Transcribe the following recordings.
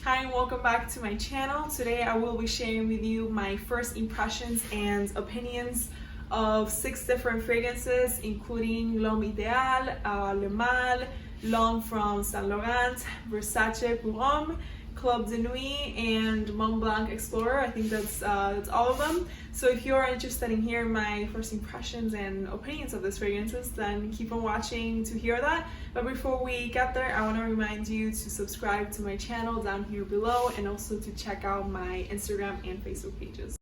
Hi and welcome back to my channel. Today I will be sharing with you my first impressions and opinions of 6 different fragrances, including L'Homme Ideal, Le Male, L'Homme from Saint Laurent, Versace pour Homme, Club de Nuit, and Montblanc Explorer. I think that's all of them. So if you're interested in hearing my first impressions and opinions of these fragrances, then keep on watching to hear that. But before we get there, I want to remind you to subscribe to my channel down here below, and also to check out my Instagram and Facebook pages.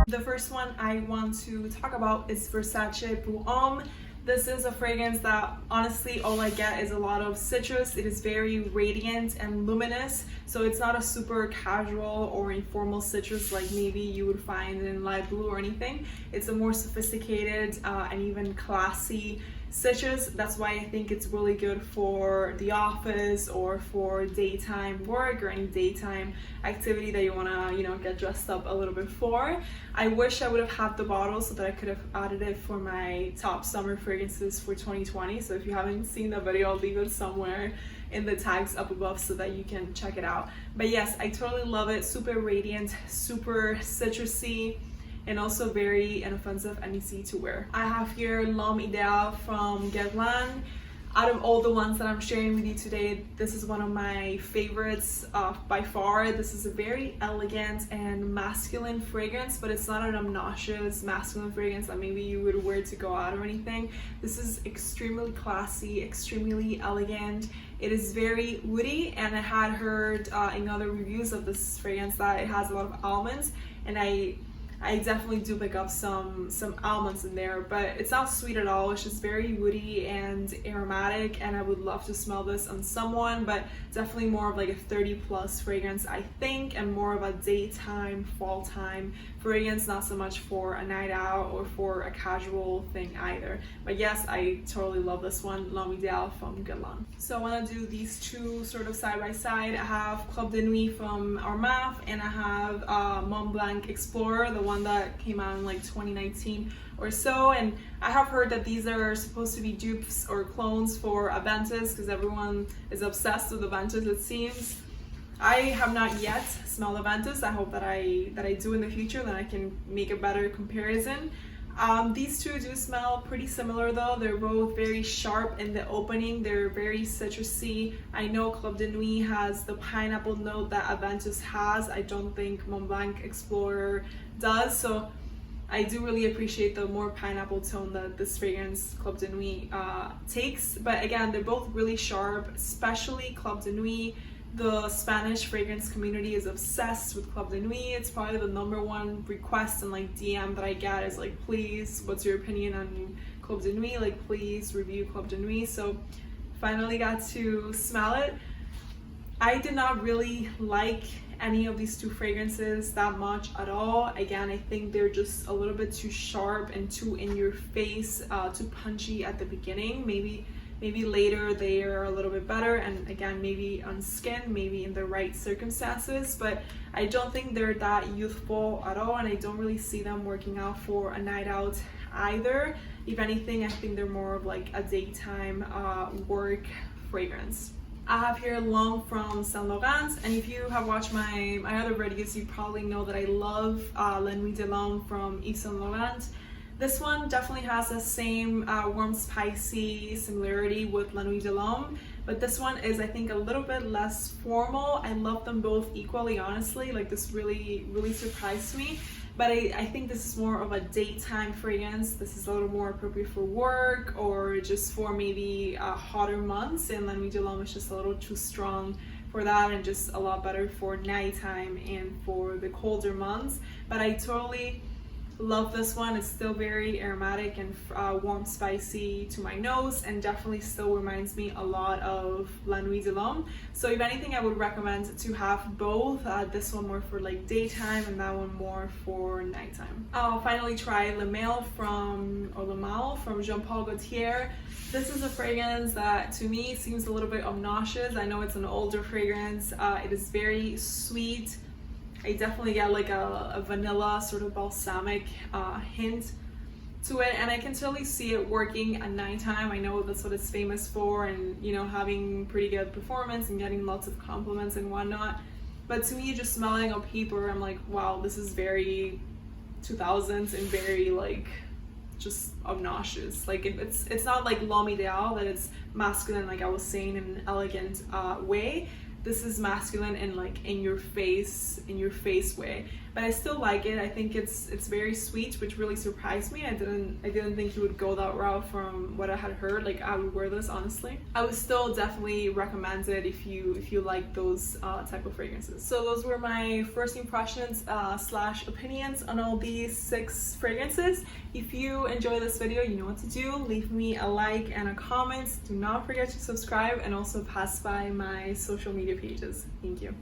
The first one I want to talk about is Versace pour Homme. This is a fragrance that honestly all I get is a lot of citrus. It is very radiant and luminous, so it's not a super casual or informal citrus like maybe you would find in light blue or anything. It's a more sophisticated and even classy citrus. That's why I think it's really good for the office or for daytime work or any daytime activity that you want to, get dressed up a little bit for. I wish I would have had the bottle so that I could have added it for my top summer fragrances for 2020. So if you haven't seen the video, I'll leave it somewhere in the tags up above so that you can check it out. But yes, I totally love it. Super radiant, super citrusy, and also very inoffensive and easy to wear. I have here L'Homme Ideal from Guerlain. Out of all the ones that I'm sharing with you today, this is one of my favorites by far. This is a very elegant and masculine fragrance, but it's not an obnoxious masculine fragrance that maybe you would wear to go out or anything. This is extremely classy, extremely elegant. It is very woody, and I had heard in other reviews of this fragrance that it has a lot of almonds, and I definitely do pick up some almonds in there, but it's not sweet at all. It's just very woody and aromatic, and I would love to smell this on someone, but definitely more of like a 30+ fragrance, I think, and more of a daytime, fall time fragrance, not so much for a night out or for a casual thing either. But yes, I totally love this one, L'Homme Ideal from Gaultier. So I want to do these two sort of side by side. I have Club de Nuit from Armaf, and I have Montblanc Explorer, the one that came out in like 2019 or so. And I have heard that these are supposed to be dupes or clones for Aventus, because everyone is obsessed with Aventus, it seems. I have not yet smelled Aventus. I hope that I do in the future, then I can make a better comparison. These two do smell pretty similar though. They're both very sharp in the opening. They're very citrusy. I know Club de Nuit has the pineapple note that Aventus has. I don't think Montblanc Explorer does, so I do really appreciate the more pineapple tone that this fragrance Club de Nuit takes. But again, they're both really sharp, especially Club de Nuit. The Spanish fragrance community is obsessed with Club de Nuit. It's probably the #1 request and like DM that I get is like, please, what's your opinion on Club de Nuit? Like, please review Club de Nuit. So finally got to smell it. I did not really like any of these two fragrances that much at all. Again, I think they're just a little bit too sharp and too in your face, too punchy at the beginning. Maybe later they are a little bit better, and again, maybe on skin, maybe in the right circumstances, but I don't think they're that youthful at all, and I don't really see them working out for a night out either. If anything, I think they're more of like a daytime work fragrance. I have here L'Homme from Saint Laurent, and if you have watched my other videos, you probably know that I love La Nuit de l'Homme from Yves Saint Laurent. This one definitely has the same warm, spicy similarity with La Nuit de l'Homme, but this one is, I think, a little bit less formal. I love them both equally, honestly. Like, this really surprised me. But I think this is more of a daytime fragrance. This is a little more appropriate for work or just for maybe hotter months, and La Nuit de l'Homme is just a little too strong for that, and just a lot better for nighttime and for the colder months. But I totally love this one. It's still very aromatic and warm, spicy to my nose, and definitely still reminds me a lot of La Nuit de l'Homme. So if anything, I would recommend to have both. This one more for like daytime, and that one more for nighttime. I'll finally try Le Male from Jean-Paul Gaultier. This is a fragrance that to me seems a little bit obnoxious. I know it's an older fragrance. It is very sweet. I definitely get like a vanilla sort of balsamic hint to it, and I can totally see it working at nighttime. I know that's what it's famous for, and you know, having pretty good performance and getting lots of compliments and whatnot. But to me, just smelling a paper, I'm like, wow, this is very 2000s and very like just obnoxious. Like it's not like l'homme ideal, that it's masculine like I was saying in an elegant way. This is masculine and like in your face way, but I still like it. I think it's very sweet, which really surprised me. I didn't think you would go that route from what I had heard. Like I would wear this honestly. I would still definitely recommend it if you like those type of fragrances. So those were my first impressions slash opinions on all these 6 fragrances. If you enjoy this video, you know what to do. Leave me a like and a comment. Do not forget to subscribe, and also pass by my social media pages. Thank you.